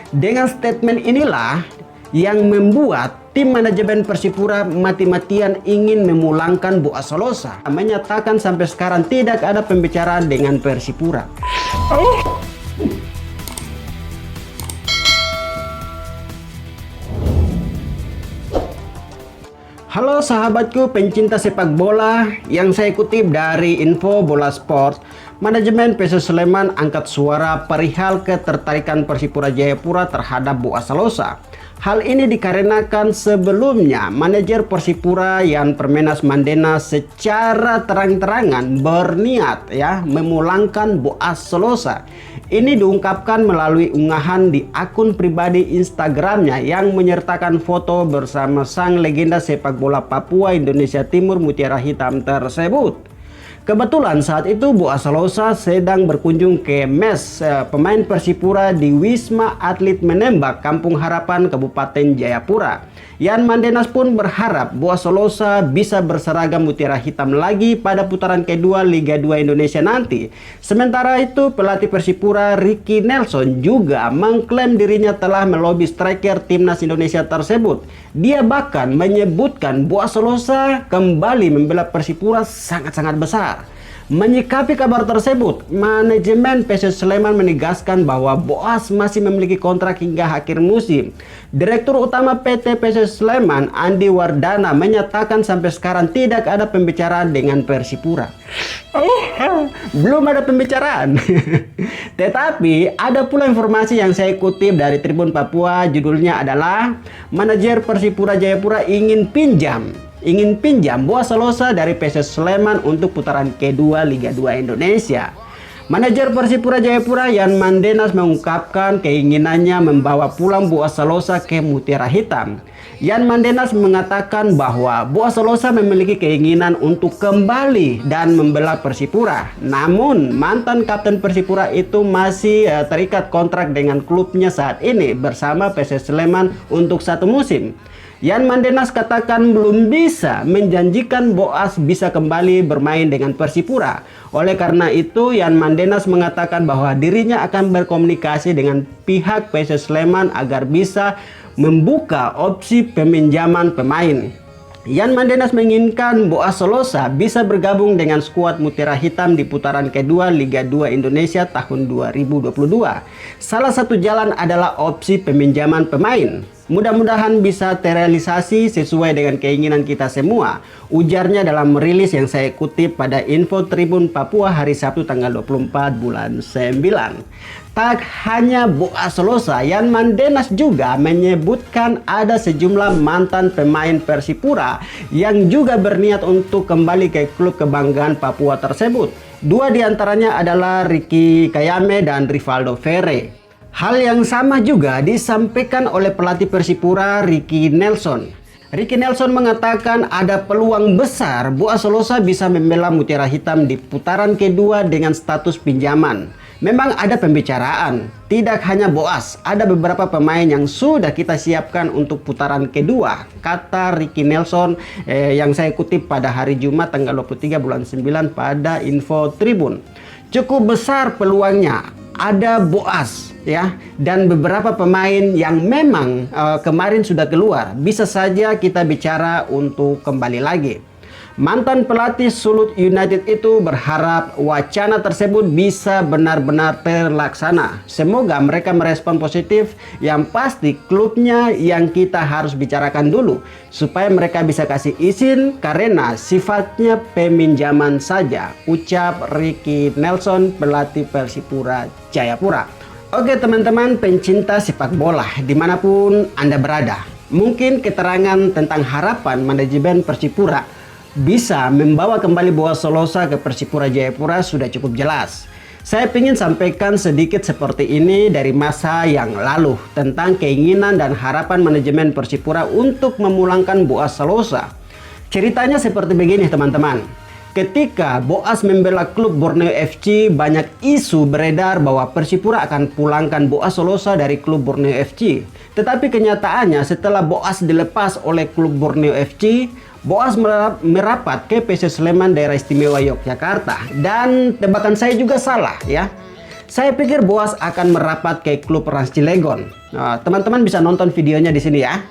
Dengan statement inilah yang membuat tim manajemen Persipura mati-matian ingin memulangkan Boaz Solosa, menyatakan sampai sekarang tidak ada pembicaraan dengan Persipura. Halo sahabatku pencinta sepak bola, yang saya kutip dari Info Bola Sport, manajemen PSS Sleman angkat suara perihal ketertarikan Persipura Jayapura terhadap Boaz Solosa. Hal ini dikarenakan sebelumnya manajer Persipura Yan Permenas Mandenas secara terang-terangan berniat memulangkan Boaz Solosa. Ini diungkapkan melalui unggahan di akun pribadi Instagramnya yang menyertakan foto bersama sang legenda sepak bola Papua Indonesia Timur Mutiara Hitam tersebut. Kebetulan saat itu Boaz Solosa sedang berkunjung ke mes pemain Persipura di Wisma Atlet Menembak, Kampung Harapan, Kabupaten Jayapura. Yan Mandenas pun berharap Boaz Solosa bisa berseragam Mutiara Hitam lagi pada putaran kedua Liga 2 Indonesia nanti. Sementara itu pelatih Persipura Ricky Nelson juga mengklaim dirinya telah melobi striker timnas Indonesia tersebut. Dia bahkan menyebutkan Boaz Solosa kembali membela Persipura sangat-sangat besar. Menyikapi kabar tersebut, manajemen PSS Sleman menegaskan bahwa Boaz masih memiliki kontrak hingga akhir musim. Direktur Utama PT PSS Sleman, Andi Wardana, menyatakan sampai sekarang tidak ada pembicaraan dengan Persipura. Belum ada pembicaraan. Tetapi ada pula informasi yang saya kutip dari Tribun Papua, judulnya adalah manajer Persipura Jayapura ingin pinjam Boaz Solosa dari PSS Sleman untuk putaran kedua Liga 2 Indonesia. Manajer Persipura Jayapura Yan Mandenas mengungkapkan keinginannya membawa pulang Boaz Solosa ke Mutiara Hitam. Yan Mandenas mengatakan bahwa Boaz Solosa memiliki keinginan untuk kembali dan membela Persipura. Namun mantan kapten Persipura itu masih terikat kontrak dengan klubnya saat ini bersama PSS Sleman untuk 1 musim. Yan Mandenas katakan belum bisa menjanjikan Boaz bisa kembali bermain dengan Persipura. Oleh karena itu, Yan Mandenas mengatakan bahwa dirinya akan berkomunikasi dengan pihak PSS Sleman agar bisa membuka opsi peminjaman pemain. Yan Mandenas menginginkan Boaz Solosa bisa bergabung dengan skuad Mutiara Hitam di putaran kedua Liga 2 Indonesia tahun 2022. Salah satu jalan adalah opsi peminjaman pemain. Mudah-mudahan bisa terrealisasi sesuai dengan keinginan kita semua, ujarnya dalam rilis yang saya kutip pada Info Tribun Papua hari Sabtu tanggal 24 bulan 9. Tak hanya Boaz Solosa, Yan Mandenas juga menyebutkan ada sejumlah mantan pemain Persipura yang juga berniat untuk kembali ke klub kebanggaan Papua tersebut. 2 diantaranya adalah Ricky Kayame dan Rivaldo Ferre. Hal yang sama juga disampaikan oleh pelatih Persipura Ricky Nelson. Ricky Nelson mengatakan ada peluang besar Boaz Solosa bisa membela Mutiara Hitam di putaran kedua dengan status pinjaman. Memang ada pembicaraan, tidak hanya Boaz, ada beberapa pemain yang sudah kita siapkan untuk putaran kedua, kata Ricky Nelson yang saya kutip pada hari Jumat tanggal 23 bulan 9 pada Info Tribun. Cukup besar peluangnya, ada Boaz dan beberapa pemain yang memang kemarin sudah keluar. Bisa saja kita bicara untuk kembali lagi. Mantan pelatih Sulut United itu berharap wacana tersebut bisa benar-benar terlaksana. Semoga mereka merespon positif. Yang pasti klubnya yang kita harus bicarakan dulu supaya mereka bisa kasih izin karena sifatnya peminjaman saja, ucap Ricky Nelson, pelatih Persipura Jayapura. Oke teman-teman pencinta sepak bola dimanapun Anda berada, mungkin keterangan tentang harapan manajemen Persipura bisa membawa kembali Boaz Solosa ke Persipura Jayapura sudah cukup jelas. Saya ingin sampaikan sedikit seperti ini dari masa yang lalu tentang keinginan dan harapan manajemen Persipura untuk memulangkan Boaz Solosa. Ceritanya seperti begini teman-teman. Ketika Boaz membela klub Borneo FC, banyak isu beredar bahwa Persipura akan pulangkan Boaz Solosa dari klub Borneo FC. Tetapi kenyataannya setelah Boaz dilepas oleh klub Borneo FC, Boaz merapat ke PSS Sleman Daerah Istimewa Yogyakarta. Dan tebakan saya juga salah Saya pikir Boas akan merapat ke klub Rans Cilegon. Teman-teman bisa nonton videonya di sini ya.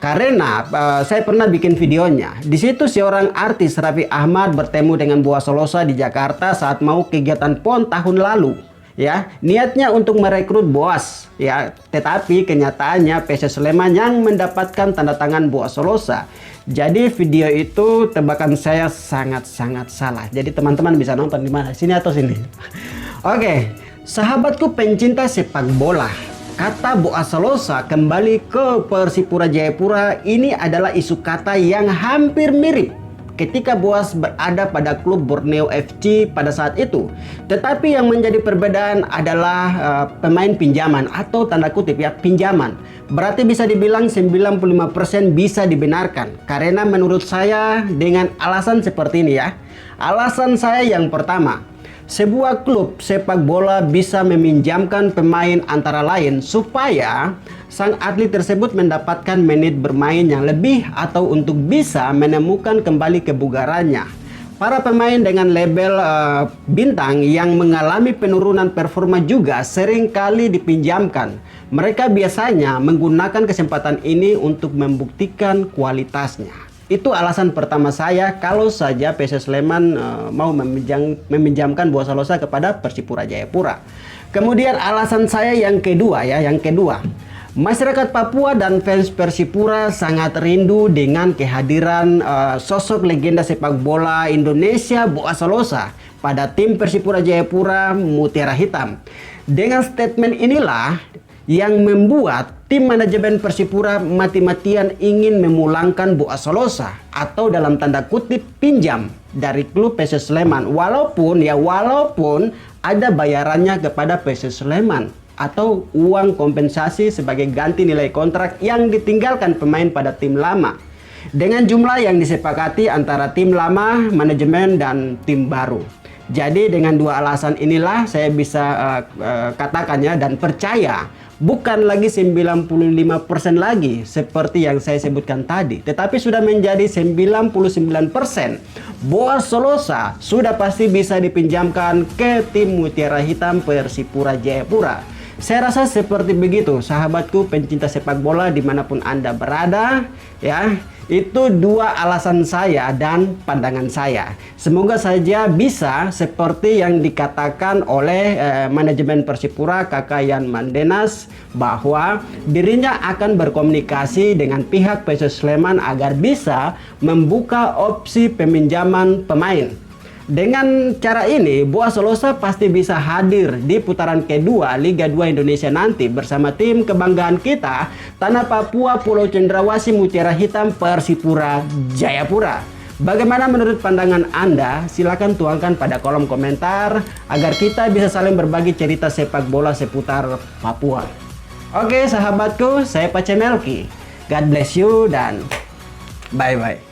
Karena saya pernah bikin videonya. Di situ seorang artis Raffi Ahmad bertemu dengan Boas Solosa di Jakarta saat mau kegiatan PON tahun lalu. Ya, niatnya untuk merekrut Boas, ya, tetapi kenyataannya PSS Sleman yang mendapatkan tanda tangan Boas Solosa. Jadi video itu tebakan saya sangat-sangat salah. Jadi teman-teman bisa nonton di mana? Sini atau sini? Oke, sahabatku pencinta sepak bola. Kata Boas Solosa kembali ke Persipura Jayapura ini adalah isu kata yang hampir mirip ketika Boas berada pada klub Borneo FC pada saat itu. Tetapi yang menjadi perbedaan adalah pemain pinjaman atau tanda kutip ya, pinjaman. Berarti bisa dibilang 95% bisa dibenarkan. Karena menurut saya dengan alasan seperti ini ya. Alasan saya yang pertama, sebuah klub sepak bola bisa meminjamkan pemain antara lain supaya sang atlet tersebut mendapatkan menit bermain yang lebih atau untuk bisa menemukan kembali kebugarannya. Para pemain dengan label bintang yang mengalami penurunan performa juga sering kali dipinjamkan. Mereka biasanya menggunakan kesempatan ini untuk membuktikan kualitasnya. Itu alasan pertama saya kalau saja PSS Sleman mau meminjamkan Boas Solosa kepada Persipura Jayapura. Kemudian alasan saya yang kedua ya, masyarakat Papua dan fans Persipura sangat rindu dengan kehadiran sosok legenda sepak bola Indonesia Boas Solosa pada tim Persipura Jayapura Mutiara Hitam. Dengan statement inilah yang membuat tim manajemen Persipura mati-matian ingin memulangkan Boas Solosa atau dalam tanda kutip pinjam dari klub PSS Sleman walaupun ada bayarannya kepada PSS Sleman atau uang kompensasi sebagai ganti nilai kontrak yang ditinggalkan pemain pada tim lama dengan jumlah yang disepakati antara tim lama, manajemen, dan tim baru. Jadi dengan dua alasan inilah saya bisa katakannya dan percaya bukan lagi 95% lagi seperti yang saya sebutkan tadi, tetapi sudah menjadi 99%. Boas Solosa sudah pasti bisa dipinjamkan ke tim Mutiara Hitam Persipura Jayapura. Saya rasa seperti begitu sahabatku pencinta sepak bola dimanapun Anda berada ya. Itu dua alasan saya dan pandangan saya. Semoga saja bisa seperti yang dikatakan oleh manajemen Persipura Kakak Yan Mandenas bahwa dirinya akan berkomunikasi dengan pihak PSS Sleman agar bisa membuka opsi peminjaman pemain. Dengan cara ini, Boas Solosa pasti bisa hadir di putaran kedua Liga 2 Indonesia nanti bersama tim kebanggaan kita, Tanah Papua Pulau Cendrawasih Mutiara Hitam Persipura Jayapura. Bagaimana menurut pandangan Anda? Silakan tuangkan pada kolom komentar agar kita bisa saling berbagi cerita sepak bola seputar Papua. Oke sahabatku, saya Pace Melki. God bless you dan bye-bye.